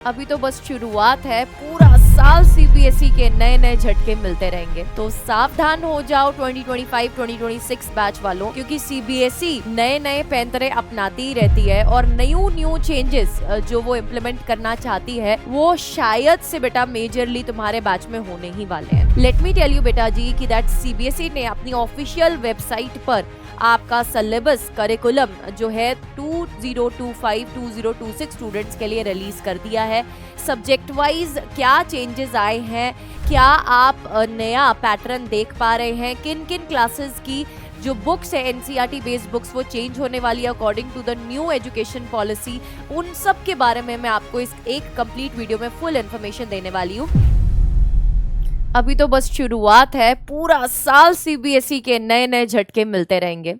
अभी तो बस शुरुआत है, पूरा साल सीबीएसई के नए नए झटके मिलते रहेंगे। तो सावधान हो जाओ 2025-2026 बैच वालों, क्योंकि सीबीएसई नए नए पैंतरे अपनाती ही रहती है और न्यू चेंजेस जो वो इम्प्लीमेंट करना चाहती है वो शायद से बेटा मेजरली तुम्हारे बैच में होने ही वाले हैं। लेट मी टेल यू बेटा जी कि दैट सीबीएसई ने अपनी ऑफिशियल वेबसाइट पर आपका सिलेबस करिकुलम जो है 2025-2026 स्टूडेंट्स के लिए रिलीज कर दिया है। सब्जेक्ट वाइज क्या चेंजेस आए हैं, क्या आप नया पैटर्न देख पा रहे हैं, किन किन क्लासेस की जो बुक्स है एनसीईआरटी बेस्ड बुक्स वो चेंज होने वाली है according to the new education policy, उन सब के बारे में मैं आपको इस एक कंप्लीट वीडियो में फुल इन्फॉर्मेशन देने वाली हूँ। अभी तो बस शुरुआत है, पूरा साल सीबीएसई के नए नए झटके मिलते रहेंगे।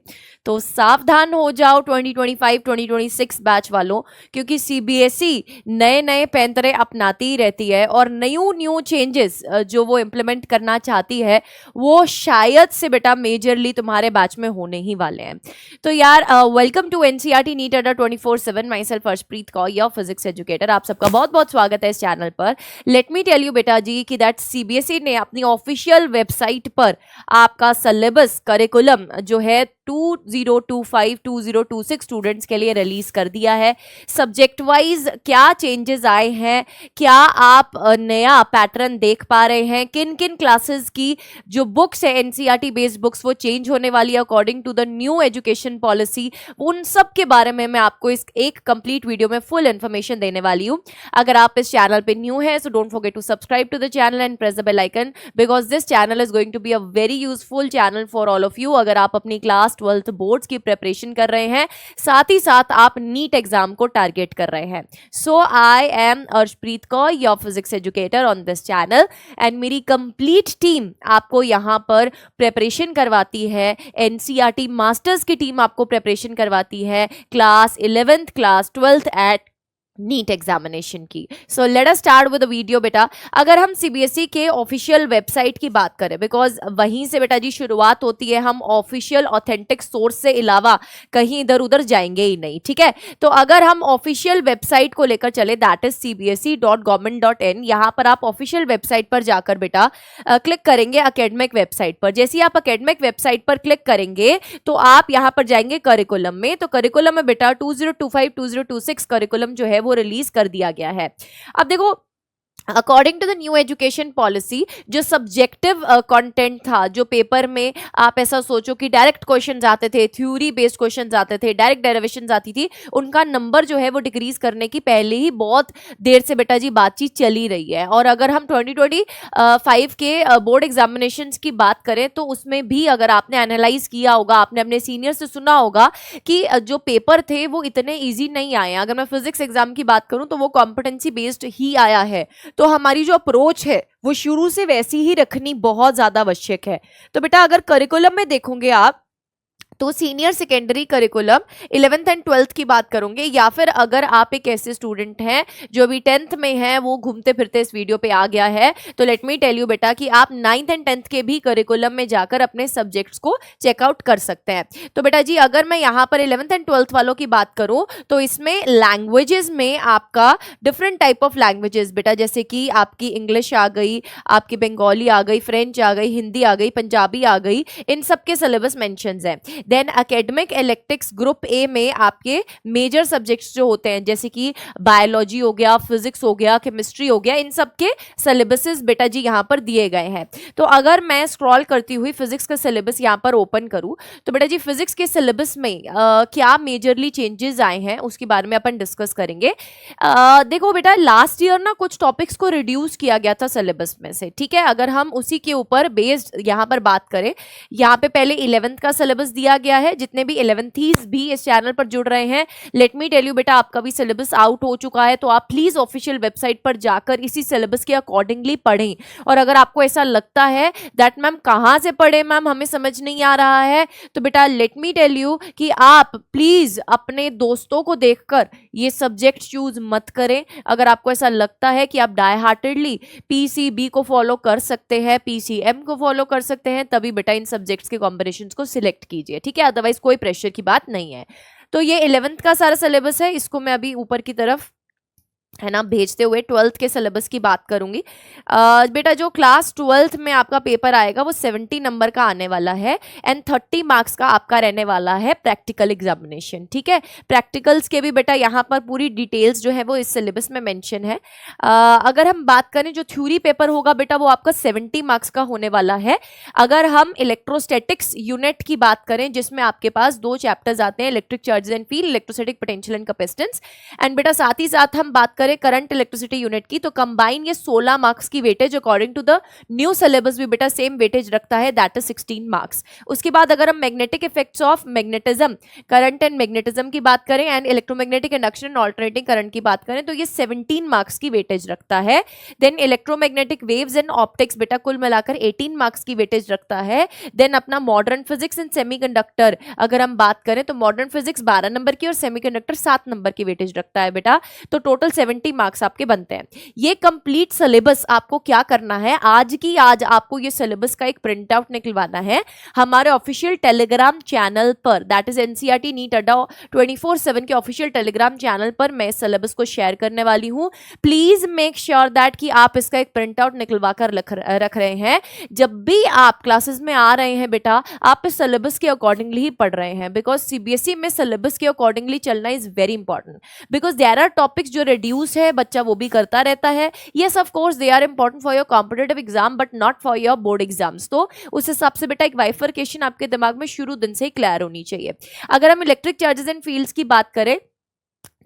तो सावधान हो जाओ 2025-2026 बैच वालों, क्योंकि सीबीएसई नए नए पैंतरे अपनाती ही रहती है और न्यू चेंजेस जो वो इम्प्लीमेंट करना चाहती है वो शायद से बेटा मेजरली तुम्हारे बैच में होने ही वाले हैं। तो यार वेलकम टू एनसीईआरटी नीट अड्डा 24/7। My self Arshpreet Kaur, your physics educator. आप सबका बहुत बहुत स्वागत है इस चैनल पर। लेट मी टेल यू बेटा जी कि दैट सीबीएसई ने अपनी ऑफिशियल वेबसाइट पर आपका सिलेबस करिकुलम जो है 2025-2026 स्टूडेंट्स के लिए रिलीज कर दिया है। सब्जेक्ट वाइज क्या चेंजेस आए हैं, क्या आप नया पैटर्न देख पा रहे हैं, किन किन क्लासेस की जो बुक्स है एनसीईआरटी बेस्ड बुक्स वो चेंज होने वाली है according to the new education policy, उन सब के बारे में मैं आपको इस एक कंप्लीट वीडियो में फुल इन्फॉर्मेशन देने वाली हूँ। अगर आप इस चैनल पे न्यू है so don't forget to subscribe to the channel and press the bell icon, because this channel is going to be a very useful channel for all of you. अगर आप अपनी क्लास 12th बोर्ड्स की preparation कर रहे हैं, साथ ही साथ आप नीट एग्जाम को टारगेट कर रहे हैं। So I am Arshpreet Kaur, your physics educator on this channel, and मेरी कंप्लीट टीम आपको यहाँ पर प्रिपरेशन करवाती है। एनसीईआरटी मास्टर्स की टीम आपको प्रिपरेशन करवाती है class 11th class 12th at NEET examination की। So let us start with the video बेटा। अगर हम सीबीएसई के ऑफिशियल वेबसाइट की बात करें, बिकॉज वहीं से बेटा जी शुरुआत होती है, हम ऑफिशियल ऑथेंटिक सोर्स से अलावा कहीं इधर उधर जाएंगे ही नहीं, ठीक है। तो अगर हम ऑफिशियल वेबसाइट को लेकर चले, दैट इज cbse.government.in, यहाँ पर आप ऑफिशियल वेबसाइट पर जाकर बेटा क्लिक करेंगे अकेडमिक वेबसाइट पर। जैसे ही आप अकेडमिक वेबसाइट पर क्लिक करेंगे तो आप यहाँ पर जाएंगे करिकुलम में। तो करिकुलम में बेटा 2025-2026 करिकुलम जो है वो रिलीज कर दिया गया है। अब देखो, according to the new education policy जो सब्जेक्टिव कंटेंट था, जो पेपर में आप ऐसा सोचो कि डायरेक्ट क्वेश्चंस आते थे, थ्योरी बेस्ड क्वेश्चंस आते थे, डायरेक्ट डेरिवेशंस आती थी, उनका नंबर जो है वो डिक्रीज करने की पहले ही बहुत देर से बेटा जी बातचीत चली रही है। और अगर हम 2025 के बोर्ड एग्जामिनेशंस की बात करें तो उसमें भी अगर आपने एनालाइज किया होगा, आपने अपने सीनियर से सुना होगा कि जो पेपर थे वो इतने ईजी नहीं आए। अगर मैं फिजिक्स एग्जाम की बात करूं तो वो कॉम्पिटेंसी बेस्ड ही आया है। तो हमारी जो अप्रोच है वो शुरू से वैसी ही रखनी बहुत ज्यादा आवश्यक है। तो बेटा अगर करिकुलम में देखोगे आप तो senior secondary curriculum 11th and 12th की बात करोगे, या फिर अगर आप एक ऐसे स्टूडेंट हैं जो अभी 10th में है, वो घूमते फिरते इस वीडियो पे आ गया है, तो लेट मी टेल यू बेटा कि आप 9th एंड 10th के भी करिकुलम में जाकर अपने सब्जेक्ट्स को चेकआउट कर सकते हैं। तो बेटा जी अगर मैं यहाँ पर 11th एंड 12th वालों की बात करूँ तो इसमें लैंग्वेजेस में आपका डिफरेंट टाइप ऑफ लैंग्वेजेस बेटा, जैसे कि आपकी इंग्लिश आ गई, आपकी बंगाली आ गई, फ्रेंच आ गई, हिंदी आ गई, पंजाबी आ गई, इन सब के सिलेबस मेंशंस हैं। देन एकेडमिक इलेक्टिक्स ग्रुप ए में आपके मेजर सब्जेक्ट्स जो होते हैं, जैसे कि बायोलॉजी हो गया, फिजिक्स हो गया, केमिस्ट्री हो गया, इन सब के सिलेबसेस बेटा जी यहाँ पर दिए गए हैं। तो अगर मैं स्क्रॉल करती हुई फिजिक्स का सिलेबस यहाँ पर ओपन करूँ तो बेटा जी फिजिक्स के सिलेबस में क्या मेजरली चेंजेस आए हैं उसके बारे में अपन डिस्कस करेंगे। देखो बेटा, लास्ट ईयर ना कुछ टॉपिक्स को रिड्यूस किया गया था सिलेबस में से, ठीक है। अगर हम उसी के ऊपर बेस्ड यहाँ पर बात करें, यहाँ पे पहले 11th का सिलेबस दिया गया है। जितने भी 11ths भी इस चैनल पर जुड़ रहे हैं, लेट मी टेल यू बेटा आपका भी सिलेबस आउट हो चुका है, तो आप प्लीज ऑफिशियल वेबसाइट पर जाकर इसी सिलेबस के अकॉर्डिंगली पढ़ें। और अगर आपको ऐसा लगता है दैट मैम कहाँ से पढ़े, मैम हमें समझ नहीं आ रहा है, तो बेटा लेट मी टेल यू कि आप प्लीज अपने दोस्तों को देखकर ये सब्जेक्ट चूज मत करें। अगर आपको ऐसा लगता है कि आप डाई हार्टेडली पीसीबी को फॉलो कर सकते हैं, पीसीएम को फॉलो कर सकते हैं, तभी बेटा इन सब्जेक्ट्स के कॉम्बिनेशंस को सिलेक्ट कीजिए, ठीक है। अदरवाइज कोई प्रेशर की बात नहीं है। तो ये 11th का सारा सिलेबस है, इसको मैं अभी ऊपर की तरफ है ना, भेजते हुए 12th के सिलेबस की बात करूंगी। बेटा जो क्लास 12th में आपका पेपर आएगा वो 70 नंबर का आने वाला है एंड 30 मार्क्स का आपका रहने वाला है प्रैक्टिकल एग्जामिनेशन। ठीक है, प्रैक्टिकल्स के भी बेटा यहाँ पर पूरी डिटेल्स जो है वो इस सिलेबस में मेंशन है। अगर हम बात करें जो थ्योरी पेपर होगा बेटा वो आपका 70 मार्क्स का होने वाला है। अगर हम इलेक्ट्रोस्टैटिक्स यूनिट की बात करें जिसमें आपके पास 2 चैप्टर्स आते हैं, electric charges and field, electrostatic potential and capacitance, and बेटा साथ ही साथ हम बात करें करंट इलेक्ट्रिसिटी यूनिट की तो कंबाइन ये 16 मार्क्स की weightage according to the new syllabus भी बेटा सेम वेटेज रखता है, दैट इज 16 मार्क्स। उसके बाद अगर हम magnetic effects of magnetism, current and magnetism की बात करें and electromagnetic induction and alternating current की बात करें तो ये 17 मार्क्स की वेटेज रखता है। Then electromagnetic waves and optics बेटा कुल मिलाकर 18 मार्क्स की वेटेज रखता है। देन अपना मॉडर्न फिजिक्स एंड सेमीकंडक्टर अगर हम बात करें तो मॉडर्न फिजिक्स 12 नंबर की और सेमीकंडक्टर 7 नंबर की वेटेज रखता है बेटा, तो टोटल 70 मार्क्स आपके बनते हैं। ये कंप्लीट सिलेबस आपको क्या करना है, आज आपको ये सिलेबस का एक प्रिंट आउट निकलवाना है हमारे ऑफिशियल टेलीग्राम चैनल पर, दैट इज एनसीईआरटी नीट अड्डा 24/7 के ऑफिशियल टेलीग्राम चैनल पर मैं सिलेबस को शेयर करने वाली हूं। प्लीज मेक श्योर दैट कि आप इसका एक प्रिंट आउट निकलवा कर रख रहे हैं। जब भी आप क्लासेस में आ रहे हैं बेटा आप इस सिलेबस के अकॉर्डिंगली ही पढ़ रहे हैं, बिकॉज सीबीएसई में सिलेबस के अकॉर्डिंगली चलना is very important, because there are topics जो रिड्यूस है बच्चा वो भी करता रहता है। Yes of course they are important for your competitive exam but not for your board exams. तो उस हिसाब से बेटा एक बाइफरकेशन आपके दिमाग में शुरू दिन से ही क्लियर होनी चाहिए। अगर हम इलेक्ट्रिक चार्जेस एंड फील्ड्स की बात करें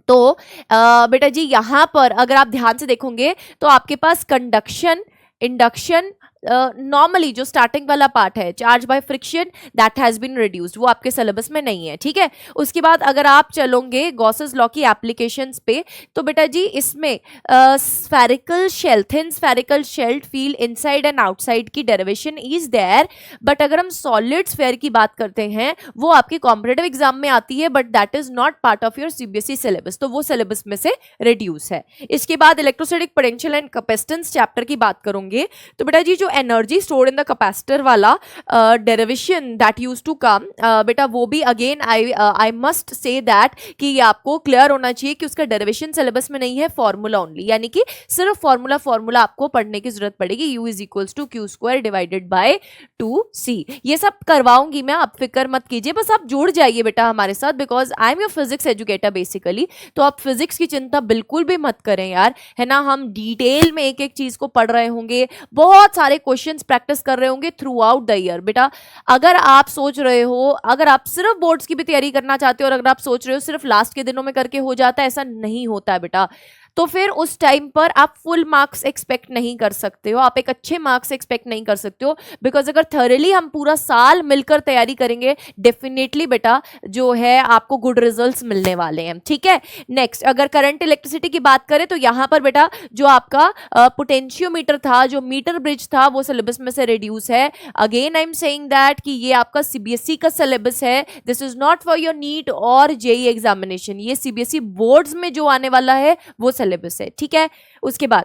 तो बेटा जी यहाँ पर अगर आप ध्यान से देखोगे तो आपके पास कंडक्शन, इंडक्शन, नॉर्मली जो स्टार्टिंग वाला पार्ट है charge by friction that has been reduced, वो आपके सिलेबस में नहीं है। ठीक है, उसके बाद अगर आप चलोगे गॉसेस लॉ की एप्लीकेशंस पे तो बेटा जी इसमें spherical shell, thin spherical shelled field inside and outside की डेरिवेशन इज देयर, बट अगर हम सॉलिड स्फेयर की बात करते हैं वो आपके कॉम्पिटिटिव एग्जाम में आती है but that is not part of your CBSE syllabus, तो वो सिलेबस में से रिड्यूस है। इसके बाद electrostatic potential and capacitance chapter की बात करोगे तो बेटा जी जो energy stored in the capacitor वाला derivation that use to come बेटा वो भी again I must say that कि ये आपको क्लियर होना चाहिए कि उसका डेरिवेशन सिलेबस में नहीं है, फॉर्मूला ओनली, यानी कि सिर्फ फॉर्मूला आपको पढ़ने की जरूरत पड़ेगी, U is equals to Q square divided by 2c। ये सब करवाऊंगी मैं, आप फिक्र मत कीजिए, बस आप जुड़ जाइए बेटा हमारे साथ because I am your physics educator basically. तो आप फिजिक्स की चिंता बिल्कुल भी मत करें यार, है ना, हम डिटेल में एक एक चीज को पढ़ रहे होंगे, बहुत सारे क्वेश्चंस प्रैक्टिस कर रहे होंगे थ्रू आउट द ईयर। बेटा अगर आप सोच रहे हो, अगर आप सिर्फ बोर्ड्स की भी तैयारी करना चाहते हो और अगर आप सोच रहे हो सिर्फ लास्ट के दिनों में करके हो जाता है, ऐसा नहीं होता है बेटा, तो फिर उस टाइम पर आप फुल मार्क्स एक्सपेक्ट नहीं कर सकते हो, आप एक अच्छे मार्क्स एक्सपेक्ट नहीं कर सकते हो, बिकॉज अगर थॉरली हम पूरा साल मिलकर तैयारी करेंगे डेफिनेटली बेटा जो है आपको गुड रिजल्ट्स मिलने वाले हैं। ठीक है, नेक्स्ट अगर करंट इलेक्ट्रिसिटी की बात करें तो यहाँ पर बेटा जो आपका पोटेंशियोमीटर था, जो मीटर ब्रिज था, वो सिलेबस में से रिड्यूस है। Again I am saying that कि ये आपका सीबीएसई का सिलेबस है, this is not for your NEET और जेईई एग्जामिनेशन, ये सीबीएसई बोर्ड्स में जो आने वाला है वो सिलेबस है। ठीक है, उसके बाद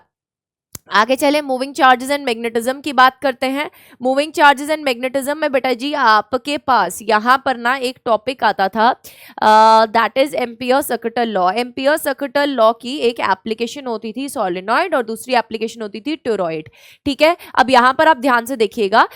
आगे चले मूविंग चार्जेस एंड मैग्नेटिज्म की बात करते हैं। मूविंग चार्जेस एंड मैग्नेटिज्म में बेटा जी आपके पास यहाँ पर ना एक टॉपिक आता था that is ampere circuital law. Ampere circuital law की एक एप्लीकेशन होती थी सोलेनॉइड और दूसरी एप्लीकेशन होती थी टोरॉइड। ठीक है, अब यहाँ पर आप ध्यान से देखिएगा,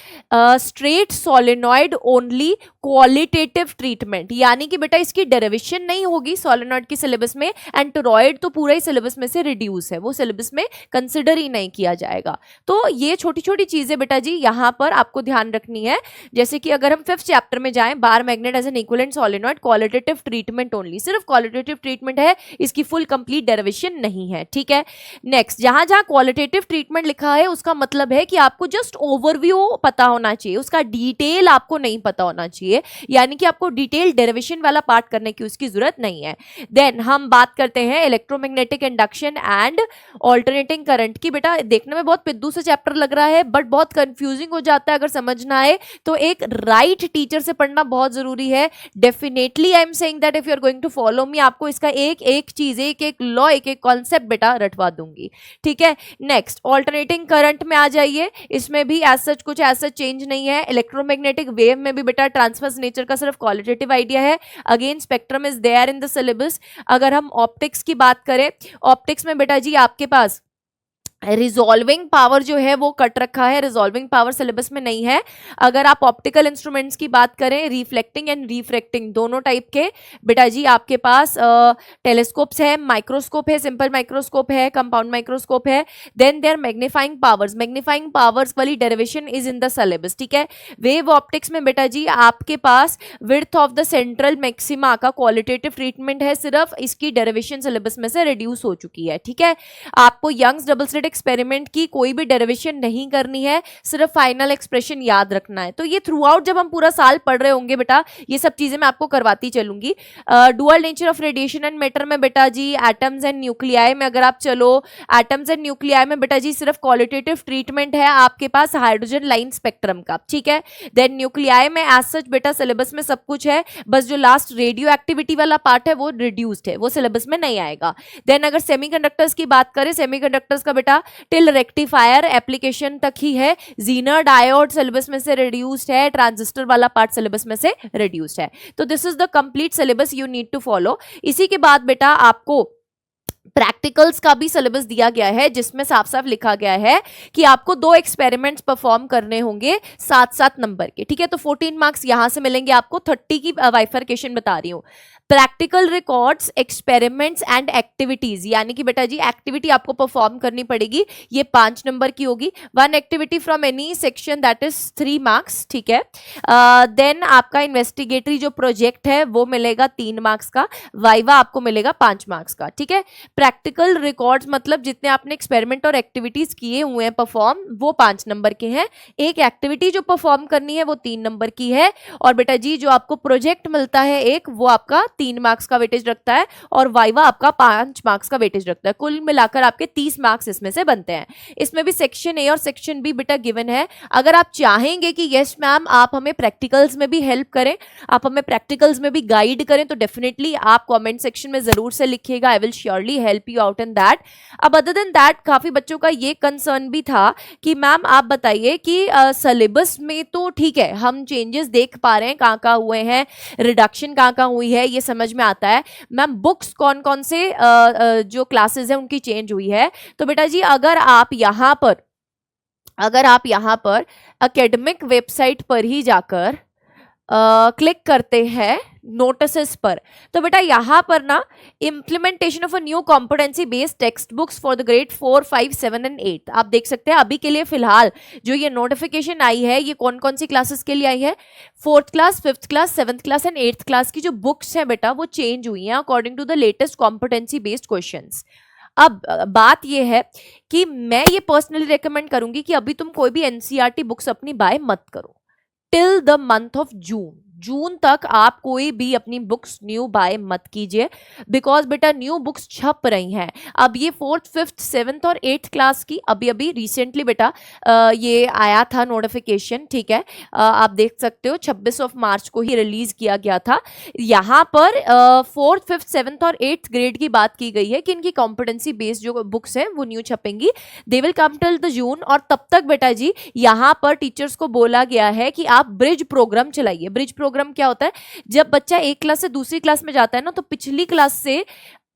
straight solenoid only qualitative treatment, यानी कि बेटा इसकी डेरिवेशन नहीं होगी सोलेनॉइड की सिलेबस में, एंड टोरॉइड तो पूरा ही सिलेबस में से रिड्यूस है, वो सिलेबस में कंसिडर ही नहीं किया जाएगा। तो ये छोटी छोटी चीजें बेटा जी यहाँ पर आपको ध्यान रखनी है। जैसे कि अगर हम 5th चैप्टर में जाएं, bar magnet as an equivalent solenoid, qualitative treatment only, सिर्फ क्वालिटेटिव ट्रीटमेंट है, इसकी फुल कंप्लीट डेरिवेशन नहीं है। ठीक है, नेक्स्ट जहां जहां क्वालिटेटिव ट्रीटमेंट लिखा है उसका मतलब है कि आपको जस्ट ओवरव्यू पता होना चाहिए, उसका डिटेल आपको नहीं पता होना चाहिए, यानी कि आपको डिटेल डेरिवेशन वाला पार्ट करने की उसकी जरूरत नहीं है। देन हम बात करते हैं electromagnetic induction and alternating current की। बेटा बेटा देखने में बहुत पिद्दू से चैप्टर लग रहा है बट बहुत कंफ्यूजिंग हो जाता है अगर समझ ना आए, तो एक राइट टीचर से पढ़ना बहुत जरूरी है। Definitely I am saying that if you are going to follow me, आपको इसका एक एक चीज, एक एक लॉ, एक एक कॉन्सेप्ट बेटा रटवा दूंगी, ठीक है। नेक्स्ट ऑल्टरनेटिंग करंट में आ जाइए, इसमें भी एज सच कुछ ऐसा चेंज नहीं है। इलेक्ट्रोमैग्नेटिक वेव में भी बेटा ट्रांसवर्स नेचर का सिर्फ क्वालिटेटिव आइडिया है, again spectrum is there in the syllabus. अगर हम ऑप्टिक्स की बात करें, ऑप्टिक्स में बेटा जी आपके पास रिजॉल्विंग पावर जो है वो कट रखा है, रिजॉल्विंग पावर सिलेबस में नहीं है। अगर आप ऑप्टिकल इंस्ट्रूमेंट्स की बात करें, रिफ्लेक्टिंग एंड रिफ्रैक्टिंग दोनों टाइप के बेटा जी आपके पास टेलीस्कोप्स है, माइक्रोस्कोप है, सिंपल माइक्रोस्कोप है, कंपाउंड माइक्रोस्कोप है। देन देयर मैग्नीफाइंग पावर्स वाली derivation is in the syllabus, ठीक है। वेव ऑप्टिक्स में बेटा जी आपके पास width of the central maxima का क्वालिटेटिव ट्रीटमेंट है, सिर्फ इसकी डेरिवेशन सिलेबस में से रिड्यूस हो चुकी है, ठीक है। आपको यंग्स डबल स्लिट एक्सपेरिमेंट की कोई भी डेरिवेशन नहीं करनी है, सिर्फ फाइनल एक्सप्रेशन याद रखना है। तो ये थ्रू आउट जब हम पूरा साल पढ़ रहे होंगे बेटा, ये सब चीजें मैं आपको करवाती चलूंगी। Dual nature of radiation and matter में बेटा जी एटम्स एंड न्यूक्लियाई में अगर आप चलो, एटम्स एंड न्यूक्लियाई में बेटा जी सिर्फ क्वालिटेटिव ट्रीटमेंट है आपके पास हाइड्रोजन लाइन स्पेक्ट्रम का, ठीक है। देन न्यूक्लियाई में एज सच बेटा सिलेबस में सब कुछ है, बस जो लास्ट रेडियो एक्टिविटी वाला पार्ट है वो रिड्यूस्ड है, वो सिलेबस में नहीं आएगा। देन अगर सेमीकंडक्टर्स की बात करें, सेमीकंडक्टर्स का बेटा टिल रेक्टिफायर एप्लीकेशन तक ही है, जीनर डायोड सिलेबस में से रिड्यूस्ड है, ट्रांजिस्टर वाला पार्ट सिलेबस में से रिड्यूस्ड है। तो this is the complete syllabus you need to follow. इसी के बाद बेटा आपको प्रैक्टिकल्स का भी सिलेबस दिया गया है, जिसमें साफ साफ लिखा गया है कि आपको 2 एक्सपेरिमेंट्स परफॉर्म करने होंगे 7-7 नंबर के, ठीक है। तो 14 मार्क्स यहां से मिलेंगे आपको, 30 की बाइफरकेशन बता रही हूं। Practical records, experiments and activities, यानी कि बेटा जी एक्टिविटी आपको परफॉर्म करनी पड़ेगी, ये 5 नंबर की होगी। 1 activity from any section that is 3 marks, ठीक है। देन आपका इन्वेस्टिगेटरी जो प्रोजेक्ट है वो मिलेगा 3 मार्क्स का, वाइवा आपको मिलेगा 5 मार्क्स का, ठीक है। प्रैक्टिकल रिकॉर्ड्स मतलब जितने आपने एक्सपेरिमेंट और एक्टिविटीज किए हुए हैं परफॉर्म, वो 5 नंबर के हैं। एक एक्टिविटी जो परफॉर्म करनी है वो 3 नंबर की है। और बेटा जी जो आपको प्रोजेक्ट मिलता है एक, वो आपका 3 मार्क्स का वेटेज रखता है, और वाइवा आपका 5 मार्क्स का वेटेज रखता है। कुल मिलाकर आपके 30 मार्क्स इसमें से बनते हैं। इसमें भी सेक्शन ए और सेक्शन बी बेटा गिवन है। अगर आप चाहेंगे कि यस मैम आप हमें प्रैक्टिकल्स में भी हेल्प करें, आप हमें प्रैक्टिकल्स में भी गाइड करें, तो डेफिनेटली आप कमेंट सेक्शन में जरूर से लिखिएगा, I will surely help you out in that. अब अदर देन दैट काफी बच्चों का ये कंसर्न भी था कि मैम आप बताइए कि सिलेबस में तो ठीक है हम चेंजेस देख पा रहे हैं, कहाँ हुए हैं, रिडक्शन कहाँ हुई है, ये समझ में आता है। मैम बुक्स कौन कौन से जो क्लासेस हैं उनकी चेंज हुई है, तो बेटा जी अगर आप यहाँ पर एकेडमिक वेबसाइट पर ही जाकर क्लिक करते हैं नोटिसेस पर, तो बेटा यहाँ पर ना implementation of a new competency based text books for the grade 4, 5, 7 and 8 आप देख सकते हैं। अभी के लिए फिलहाल जो ये नोटिफिकेशन आई है ये कौन कौन सी क्लासेस के लिए आई है, 4th class, 5th class, 7th class and 8th class की जो बुक्स हैं बेटा वो चेंज हुई हैं according to the latest competency based questions. अब बात ये है कि मैं ये पर्सनली रेकमेंड करूंगी कि अभी तुम कोई भी एनसीईआरटी बुक्स अपनी बाय मत करो till the month of June तक आप कोई भी अपनी बुक्स न्यू बाय मत कीजिए, बिकॉज बेटा न्यू बुक्स छप रही हैं। अब ये 4th, 5th, 7th और 8th क्लास की अभी रिसेंटली बेटा ये आया था नोटिफिकेशन, ठीक है। आप देख सकते हो 26 मार्च को ही रिलीज किया गया था। यहाँ पर 4th, 5th, 7th और 8th ग्रेड की बात की गई है कि इनकी कॉम्पिटेंसी बेस्ड जो बुक्स हैं वो न्यू छपेंगी, they will come till the June. और तब तक बेटा जी यहाँ पर टीचर्स को बोला गया है कि आप ब्रिज प्रोग्राम चलाइए। ब्रिज प्रोग्राम क्या होता है, जब बच्चा एक क्लास से दूसरी क्लास में जाता है ना, तो पिछली क्लास से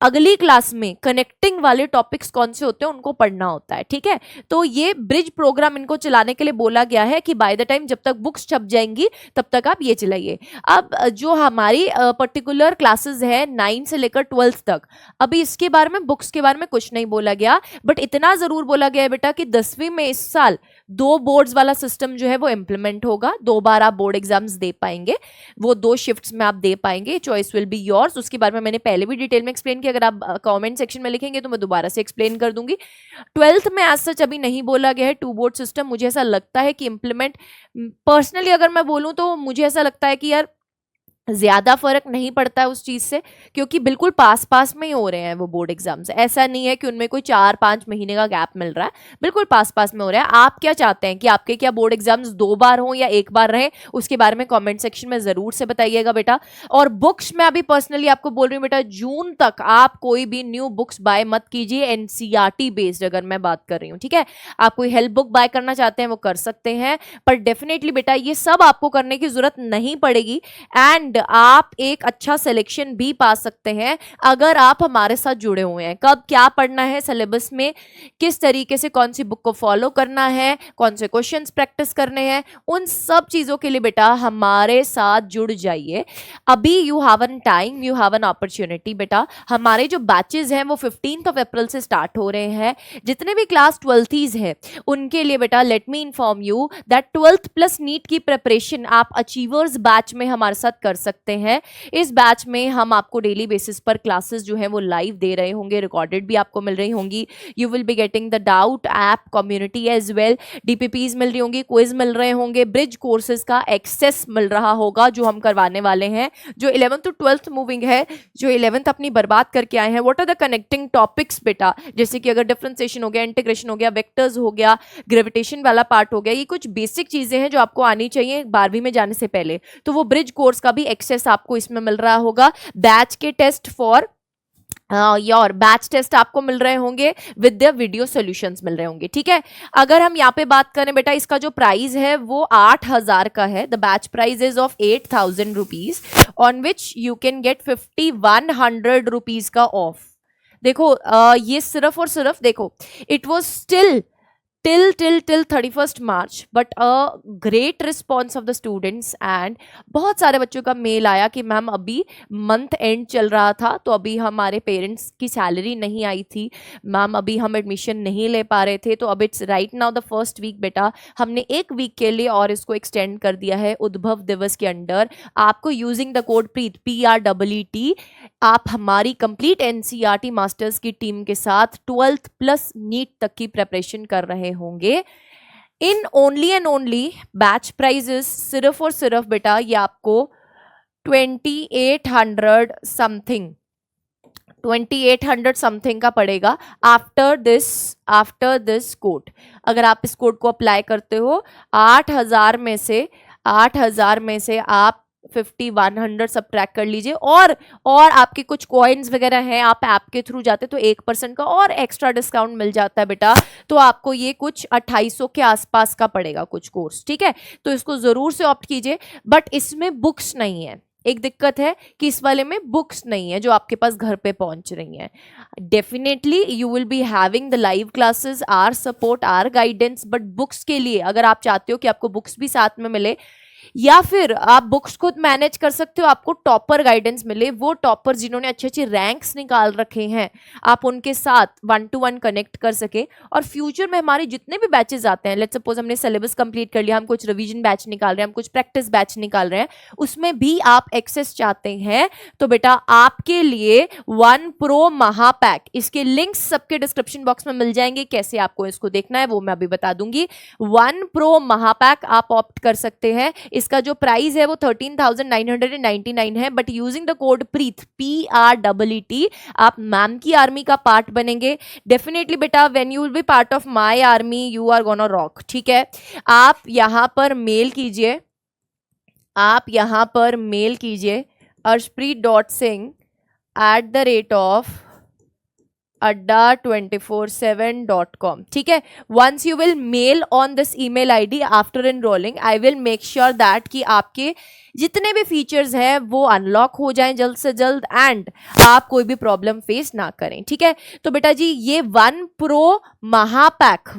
अगली क्लास में कनेक्टिंग वाले टॉपिक्स कौन से होते हैं उनको पढ़ना होता है, ठीक है। तो ये ब्रिज प्रोग्राम इनको चलाने के लिए बोला गया है कि बाय द टाइम जब तक बुक्स छप जाएंगी तब तक आप ये चलाइए। अब जो हमारी पर्टिकुलर क्लासेस है 9 से लेकर 12th तक, अभी इसके बारे में बुक्स के बारे में कुछ नहीं बोला गया, बट इतना जरूर बोला गया है बेटा कि 10वीं में इस साल 2 बोर्ड्स वाला सिस्टम जो है वो इम्प्लीमेंट होगा। 2 बार आप बोर्ड एग्जाम्स दे पाएंगे, वो 2 शिफ्ट्स में आप दे पाएंगे, चॉइस विल बी योर्स। उसके बारे में मैंने पहले भी डिटेल में एक्सप्लेन किया, अगर आप कमेंट सेक्शन में लिखेंगे तो मैं दोबारा से एक्सप्लेन कर दूंगी। 12th में एज सच अभी नहीं बोला गया है 2 बोर्ड सिस्टम। मुझे ऐसा लगता है कि इम्प्लीमेंट, पर्सनली अगर मैं बोलूं तो मुझे ऐसा लगता है कि यार ज़्यादा फ़र्क नहीं पड़ता है उस चीज़ से, क्योंकि बिल्कुल पास पास में ही हो रहे हैं वो बोर्ड एग्जाम्स। ऐसा नहीं है कि उनमें कोई 4-5 महीने का गैप मिल रहा है, बिल्कुल पास पास में हो रहा है। आप क्या चाहते हैं कि आपके क्या बोर्ड एग्जाम्स 2 बार हों या 1 बार रहें, उसके बारे में कमेंट सेक्शन में ज़रूर से बताइएगा बेटा। और बुक्स मैं अभी पर्सनली आपको बोल रही हूँ बेटा, जून तक आप कोई भी न्यू बुक्स बाय मत कीजिए, एनसीईआरटी बेस्ड अगर मैं बात कर रही हूँ, ठीक है। आप कोई हेल्प बुक बाय करना चाहते हैं वो कर सकते हैं, पर डेफिनेटली बेटा ये सब आपको करने की जरूरत नहीं पड़ेगी। एंड आप एक अच्छा सिलेक्शन भी पा सकते हैं अगर आप हमारे साथ जुड़े हुए हैं। कब क्या पढ़ना है सिलेबस में, किस तरीके से कौन सी बुक को फॉलो करना है, कौन से क्वेश्चंस प्रैक्टिस करने हैं, उन सब चीजों के लिए बेटा हमारे साथ जुड़ जाइए। अभी you have an time, you have an opportunity बेटा। हमारे जो बैचेस हैं वो 15 अप्रैल से स्टार्ट हो रहे हैं। जितने भी क्लास 12th हैं उनके लिए बेटा let me inform you that 12th plus NEET की प्रिपरेशन आप अचीवर्स बैच में हमारे साथ कर सकते हैं। इस बैच में हम आपको डेली बेसिस पर क्लासेस जो है वो लाइव दे रहे होंगे, रिकॉर्डेड भी आपको मिल रही होंगी। You will be getting the doubt app community as well, DPPs मिल रही होंगी, क्विज मिल रहे होंगे, ब्रिज कोर्सेज का एक्सेस मिल रहा होगा जो हम करवाने वाले हैं। जो 11th to 12th मूविंग है, जो 11th अपनी बर्बाद करके आए हैं, what are the connecting topics बेटा, जैसे कि अगर डिफरेंशिएशन हो गया, इंटीग्रेशन हो गया, वेक्टर्स हो गया, ग्रेविटेशन वाला पार्ट हो गया, ये कुछ बेसिक चीजें हैं जो आपको आनी चाहिए 12वीं में जाने से पहले। तो वो ब्रिज कोर्स का भी एक्सेस आपको इसमें मिल रहा होगा। बैच के test for your batch test आपको मिल रहे होंगे विद द वीडियो सॉल्यूशंस मिल रहे होंगे, ठीक है। अगर हम यहाँ पे बात करें बेटा, इसका जो प्राइस है वो 8,000 का है। The batch price is of 8,000 rupees on which you can get 5,100 rupees का ऑफ। देखो ये सिर्फ और सिर्फ देखो, it was still till 31st March, but a great response of the students and बहुत सारे बच्चों का मेल आया कि मैम अभी मंथ एंड चल रहा था तो अभी हमारे पेरेंट्स की सैलरी नहीं आई थी, मैम अभी हम एडमिशन नहीं ले पा रहे थे, तो अब it's right now the first week बेटा हमने 1 वीक के लिए और इसको एक्सटेंड कर दिया है उद्भव दिवस के अंडर। आपको using the code Preet PREET आप हमारी कंप्लीट एनसीईआरटी मास्टर्स की टीम के साथ 12th प्लस नीट तक की प्रिपरेशन कर रहे होंगे in only and only batch prizes सिर्फ और सिर्फ बेटा ये आपको 2800 समथिंग का पड़ेगा आफ्टर दिस कोड। अगर आप इस कोड को अप्लाई करते हो 8,000 में से आप 5,100 सब्ट्रैक्ट कर लीजिए और आपके कुछ कॉइन्स वगैरह हैं, आप ऐप के थ्रू जाते तो 1% का और एक्स्ट्रा डिस्काउंट मिल जाता है बेटा। तो आपको ये कुछ 2800 के आसपास का पड़ेगा कुछ कोर्स, ठीक है। तो इसको जरूर से ऑप्ट कीजिए, बट इसमें बुक्स नहीं है। एक दिक्कत है कि इस वाले में बुक्स नहीं है जो आपके पास घर पे पहुंच रही हैं। Definitely you will be having the live classes, our support, our guidance, but books के लिए अगर आप चाहते हो कि आपको बुक्स भी साथ में मिले या फिर आप बुक्स खुद मैनेज कर सकते हो, आपको टॉपर गाइडेंस मिले, वो टॉपर जिन्होंने अच्छे अच्छे रैंक्स निकाल रखे हैं आप उनके साथ 1-to-1 कनेक्ट कर सके। और फ्यूचर में हमारे जितने भी बैचेस आते हैं, लेट्स सपोज हमने सिलेबस कंप्लीट कर लिया, हम कुछ रिवीजन बैच निकाल रहे हैं, हम कुछ प्रैक्टिस बैच निकाल रहे हैं, उसमें भी आप एक्सेस चाहते हैं तो बेटा आपके लिए 1 Pro महापैक, इसके लिंक्स सबके डिस्क्रिप्शन बॉक्स में मिल जाएंगे। कैसे आपको इसको देखना है वो मैं अभी बता दूंगी। 1 Pro महापैक आप ऑप्ट कर सकते हैं। इसका जो प्राइस है वो 13,999 है, but using the code Preet PREET आप मैम की आर्मी का पार्ट बनेंगे। डेफिनेटली बेटा when you will be part of my army you are gonna rock, ठीक है। आप यहां पर मेल कीजिए arshpreet.singh@247.com, ठीक है। Once you will mail on this email ID after enrolling, I will make sure that कि आपके जितने भी फीचर्स हैं वो अनलॉक हो जाएं जल्द से जल्द एंड आप कोई भी प्रॉब्लम फेस ना करें, ठीक है। तो बेटा जी ये 1 Pro महापैक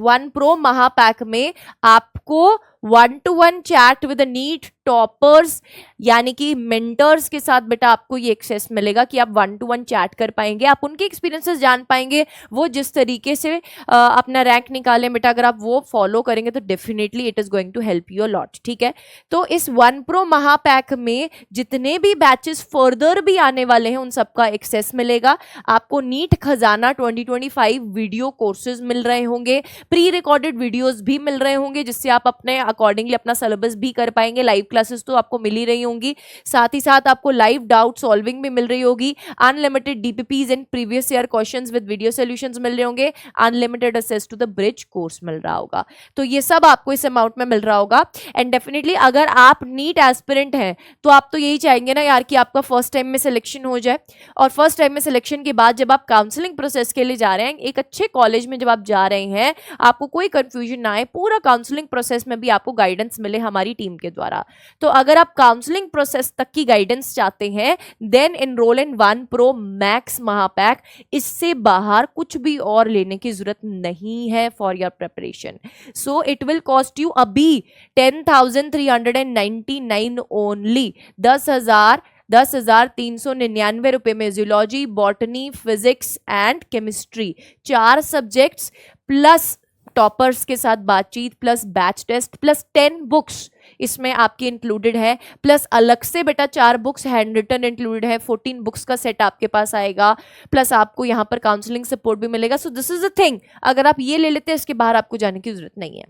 में आपको 1-to-1 chat with NEET toppers यानी कि मेंटर्स के साथ बेटा आपको ये एक्सेस मिलेगा कि आप 1-to-1 चैट कर पाएंगे, आप उनके एक्सपीरियंसेस जान पाएंगे, वो जिस तरीके से अपना रैंक निकालें बेटा अगर आप वो फॉलो करेंगे तो definitely it is going to help you a lot, ठीक है। तो इस 1 Pro महापैक में जितने भी बैचेस फर्दर भी आने वाले हैं उन सबका एक्सेस मिलेगा। आपको नीट खजाना 2025 वीडियो कोर्सेज मिल रहे होंगे, प्री रिकॉर्डेड वीडियोस भी मिल रहे होंगे जिससे आप अपने अकॉर्डिंगली अपना सिलेबस भी कर पाएंगे, लाइव क्लासेस तो आपको मिल ही रही होंगी, साथ ही साथ आपको लाइव डाउट सॉल्विंग भी मिल रही होगी, unlimited DPPs and previous year questions with video solutions मिल रहे होंगे, unlimited access to the bridge course मिल रहा होगा। तो ये सब आपको इस अमाउंट में मिल रहा होगा। एंड डेफिनेटली अगर आप नीट एस्पिरेंट हैं तो आप तो यही चाहेंगे ना यार कि आपका फर्स्ट टाइम में सिलेक्शन हो जाए, और फर्स्ट टाइम में सिलेक्शन के बाद जब आप काउंसलिंग प्रोसेस के लिए जा रहे हैं, एक अच्छे कॉलेज में जब आप जा रहे हैं, आपको कोई कंफ्यूजन ना आए, पूरा काउंसलिंग प्रोसेस में भी आपको गाइडेंस मिले हमारी टीम के द्वारा। तो अगर आप काउंसलिंग प्रोसेस तक की गाइडेंस चाहते हैं, देन एनरोल इन 1 Pro Max महापैक। इससे बाहर कुछ भी और लेने की जरूरत नहीं है for your preparation. So it will cost you अभी 10,399 ओनली, 10,399 रुपए में zoology, botany, physics and chemistry 4 subjects plus toppers के साथ बातचीत plus batch test plus 10 books इसमें आपकी इंक्लूडेड है, प्लस अलग से बेटा 4 बुक्स हैंड रिटन इंक्लूडेड है, 14 बुक्स का सेट आपके पास आएगा, प्लस आपको यहाँ पर काउंसलिंग सपोर्ट भी मिलेगा। So this is the thing, अगर आप ये ले लेते हैं इसके बाहर आपको जाने की जरूरत नहीं है।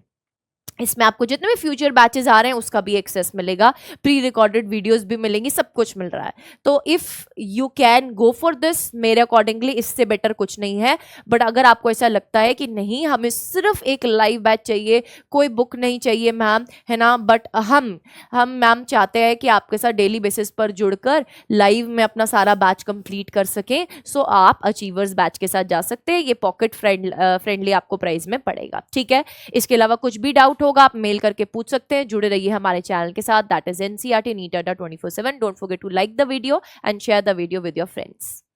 इसमें आपको जितने भी फ्यूचर बैचेस आ रहे हैं उसका भी एक्सेस मिलेगा, प्री रिकॉर्डेड वीडियोस भी मिलेंगी, सब कुछ मिल रहा है। तो if you can go for this, मेरे अकॉर्डिंगली इससे बेटर कुछ नहीं है। बट अगर आपको ऐसा लगता है कि नहीं हमें सिर्फ एक लाइव बैच चाहिए, कोई बुक नहीं चाहिए मैम, है ना, बट हम मैम चाहते हैं कि आपके साथ डेली बेसिस पर जुड़कर लाइव में अपना सारा बैच कंप्लीट कर सकें, सो आप अचीवर्स बैच के साथ जा सकते हैं। ये पॉकेट फ्रेंडली आपको प्राइस में पड़ेगा, ठीक है। इसके अलावा कुछ भी डाउट होगा आप मेल करके पूछ सकते हैं। जुड़े रहिए हमारे चैनल के साथ, that is NCERT NEET Adda 24/7। Don't forget to like the video and share the video with your friends.